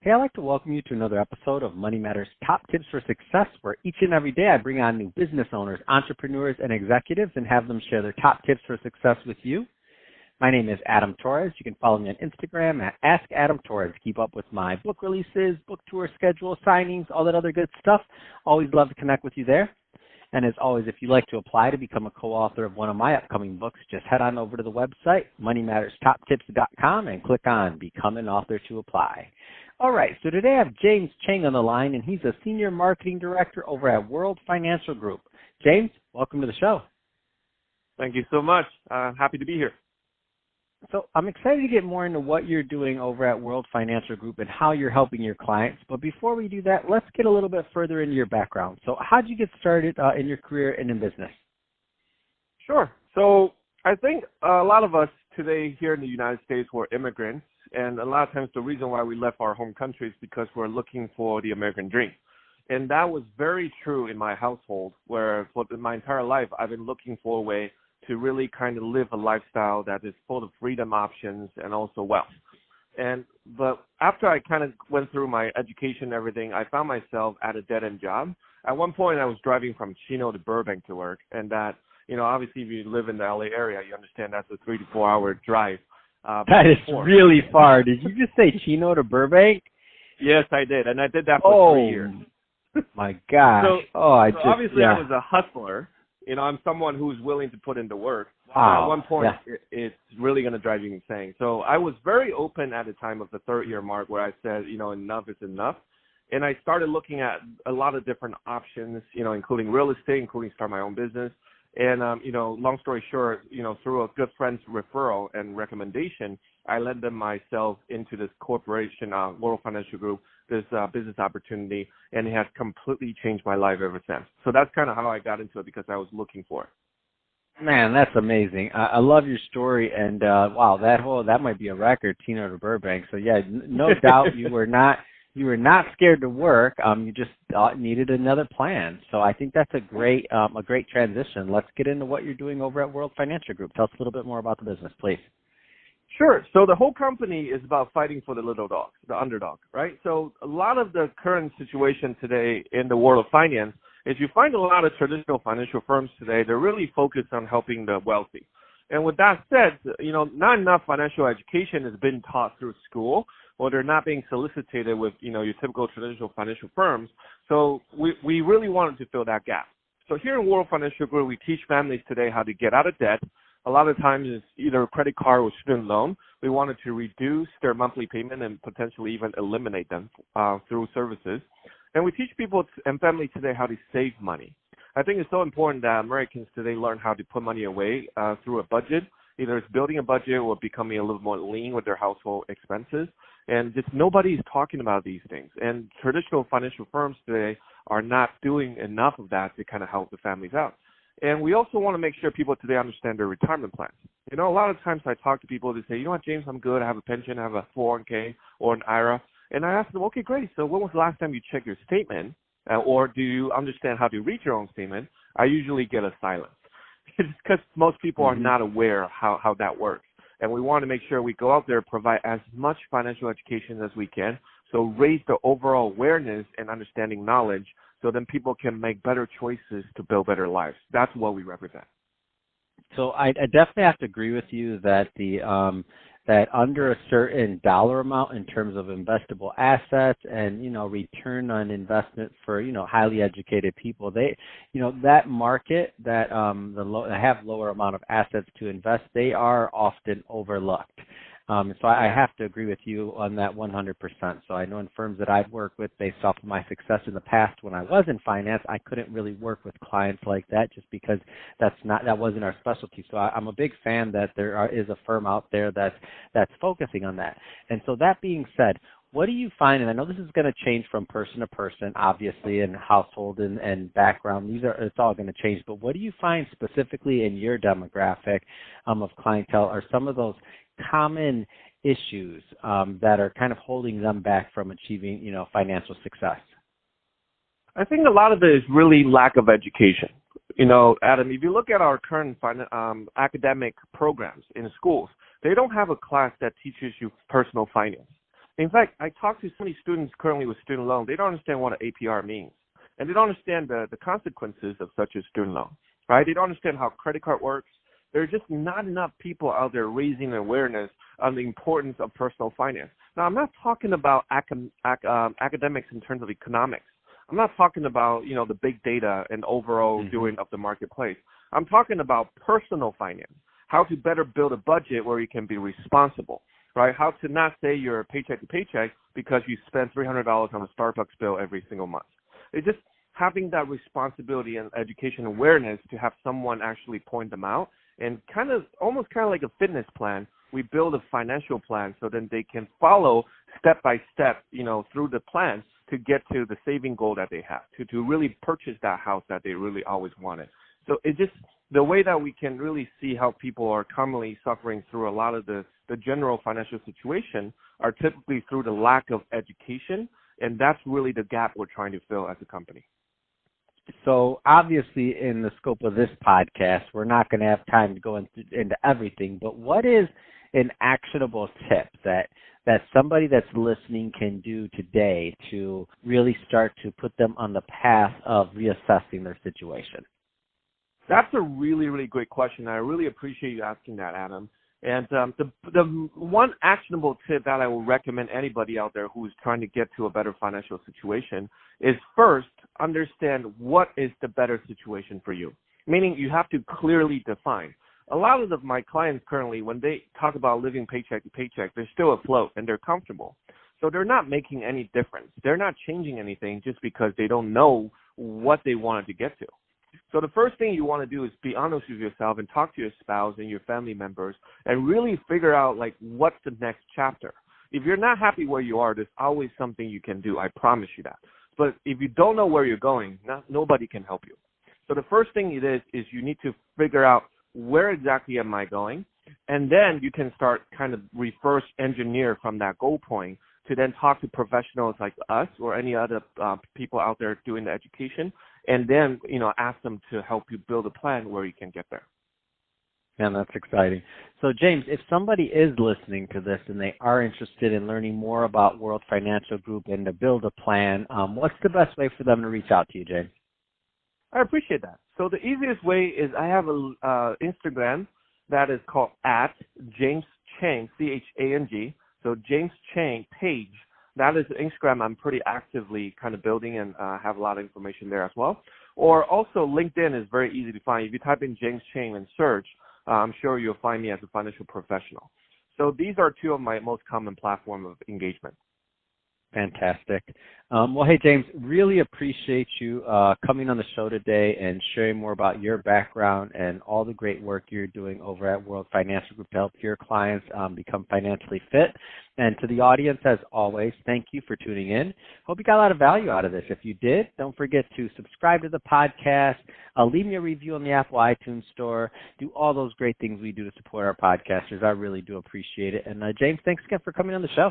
Hey, I'd like to welcome you to another episode of Money Matters Top Tips for Success, where each and every day I bring on new business owners, entrepreneurs, and executives and have them share their top tips for success with you. My name is Adam Torres. You can follow me on Instagram at AskAdamTorres to keep up with my book releases, book tour schedule, signings, all that other good stuff. Always love to connect with you there. And as always, if you'd like to apply to become a co-author of one of my upcoming books, just head on over to the website, moneymatterstoptips.com, and click on Become an Author to apply. All right, so today I have James Chang on the line, and he's a Senior Marketing Director over at World Financial Group. James, welcome to the show. Thank you so much. Happy to be here. So I'm excited to get more into what you're doing over at World Financial Group and how you're helping your clients. But before we do that, let's get a little bit further into your background. So how did you get started in your career and in business? Sure. So I think a lot of us today here in the United States were immigrants. And a lot of times the reason why we left our home country is because we're looking for the American dream. And that was very true in my household, where for my entire life I've been looking for a way to really kind of live a lifestyle that is full of freedom options and also wealth. But after I kind of went through my education and everything, I found myself at a dead-end job. At one point, I was driving from Chino to Burbank to work, and that, obviously if you live in the LA area, you understand that's a 3 to 4 hour drive. That is really far. Did you just say Chino to Burbank? Yes, I did, and I did that for 3 years. My gosh. Obviously I was a hustler. I'm someone who's willing to put in the work. Wow. At one point, it's really going to drive you insane. So I was very open at the time of the 3rd year mark where I said, enough is enough. And I started looking at a lot of different options, including real estate, including start my own business. And, long story short, through a good friend's referral and recommendation, I led them myself into this corporation, World Financial Group, this business opportunity, and it has completely changed my life ever since. So that's kind of how I got into it, because I was looking for it. Man, that's amazing. I love your story, and wow, that might be a record, Chino to Burbank. So yeah, no doubt you were not scared to work. You just needed another plan. So I think that's a great transition. Let's get into what you're doing over at World Financial Group. Tell us a little bit more about the business, please. Sure. So the whole company is about fighting for the little dog, the underdog, right? So a lot of the current situation today in the world of finance is you find a lot of traditional financial firms today, they're really focused on helping the wealthy. And with that said, not enough financial education has been taught through school, or they're not being solicited with, your typical traditional financial firms. So we really wanted to fill that gap. So here in World Financial Group, we teach families today how to get out of debt. A lot of times it's either a credit card or student loan. We wanted to reduce their monthly payment and potentially even eliminate them through services. And we teach people and families today how to save money. I think it's so important that Americans today learn how to put money away through a budget. Either it's building a budget or becoming a little more lean with their household expenses. And just nobody's talking about these things. And traditional financial firms today are not doing enough of that to kind of help the families out. And we also want to make sure people today understand their retirement plans. A lot of times I talk to people, they say, James, I'm good. I have a pension, I have a 401k or an IRA. And I ask them, okay, great. So when was the last time you checked your statement? Or do you understand how to read your own statement? I usually get a silence. It's because most people are not aware how that works. And we want to make sure we go out there, provide as much financial education as we can. So raise the overall awareness and understanding knowledge, so then people can make better choices to build better lives. That's what we represent. So I definitely have to agree with you that that under a certain dollar amount in terms of investable assets and, return on investment for, highly educated people, that market that have lower amount of assets to invest, they are often overlooked. So I have to agree with you on that 100%. So I know in firms that I've worked with, based off of my success in the past when I was in finance, I couldn't really work with clients like that just because that wasn't our specialty. So I'm a big fan that there is a firm out there that's focusing on that. And so that being said, what do you find, and I know this is going to change from person to person, obviously, and household and background. It's all going to change. But what do you find specifically in your demographic of clientele are some of those common issues that are kind of holding them back from achieving, financial success? I think a lot of it is really lack of education. Adam, if you look at our current academic programs in schools, they don't have a class that teaches you personal finance. In fact, I talk to so many students currently with student loan. They don't understand what an APR means. And they don't understand the consequences of such a student loan, right? They don't understand how credit card works. There are just not enough people out there raising awareness on the importance of personal finance. Now, I'm not talking about academics in terms of economics. I'm not talking about, the big data and overall doing of the marketplace. I'm talking about personal finance, how to better build a budget where you can be responsible, right? How to not say you're paycheck to paycheck because you spend $300 on a Starbucks bill every single month. It's just having that responsibility and education awareness to have someone actually point them out, and almost like a fitness plan. We build a financial plan so then they can follow step by step, through the plan to get to the saving goal that they have, to really purchase that house that they really always wanted. So it's just the way that we can really see how people are commonly suffering through a lot of the general financial situation are typically through the lack of education, and that's really the gap we're trying to fill as a company. So obviously in the scope of this podcast, we're not going to have time to go into everything, but what is an actionable tip that somebody that's listening can do today to really start to put them on the path of reassessing their situation? That's a really, really great question. I really appreciate you asking that, Adam. And the one actionable tip that I will recommend anybody out there who is trying to get to a better financial situation is first understand what is the better situation for you, meaning you have to clearly define. A lot of my clients currently, when they talk about living paycheck to paycheck, they're still afloat and they're comfortable. So they're not making any difference. They're not changing anything just because they don't know what they wanted to get to. So the first thing you want to do is be honest with yourself and talk to your spouse and your family members and really figure out, what's the next chapter. If you're not happy where you are, there's always something you can do. I promise you that. But if you don't know where you're going, nobody can help you. So the first thing is you need to figure out where exactly am I going, and then you can start kind of reverse engineer from that goal point to then talk to professionals like us or any other people out there doing the education, and then, ask them to help you build a plan where you can get there. Man, that's exciting. So, James, if somebody is listening to this and they are interested in learning more about World Financial Group and to build a plan, what's the best way for them to reach out to you, James? I appreciate that. So the easiest way is I have an Instagram that is called @JamesChang, CHANG. So James Chang page, that is the Instagram I'm pretty actively kind of building and have a lot of information there as well. Or also LinkedIn is very easy to find. If you type in James Chang and search, I'm sure you'll find me as a financial professional. So these are two of my most common platforms of engagement. Fantastic. Well, hey, James, really appreciate you coming on the show today and sharing more about your background and all the great work you're doing over at World Financial Group to help your clients become financially fit. And to the audience, as always, thank you for tuning in. Hope you got a lot of value out of this. If you did, don't forget to subscribe to the podcast, leave me a review on the Apple iTunes Store, do all those great things we do to support our podcasters. I really do appreciate it. And James, thanks again for coming on the show.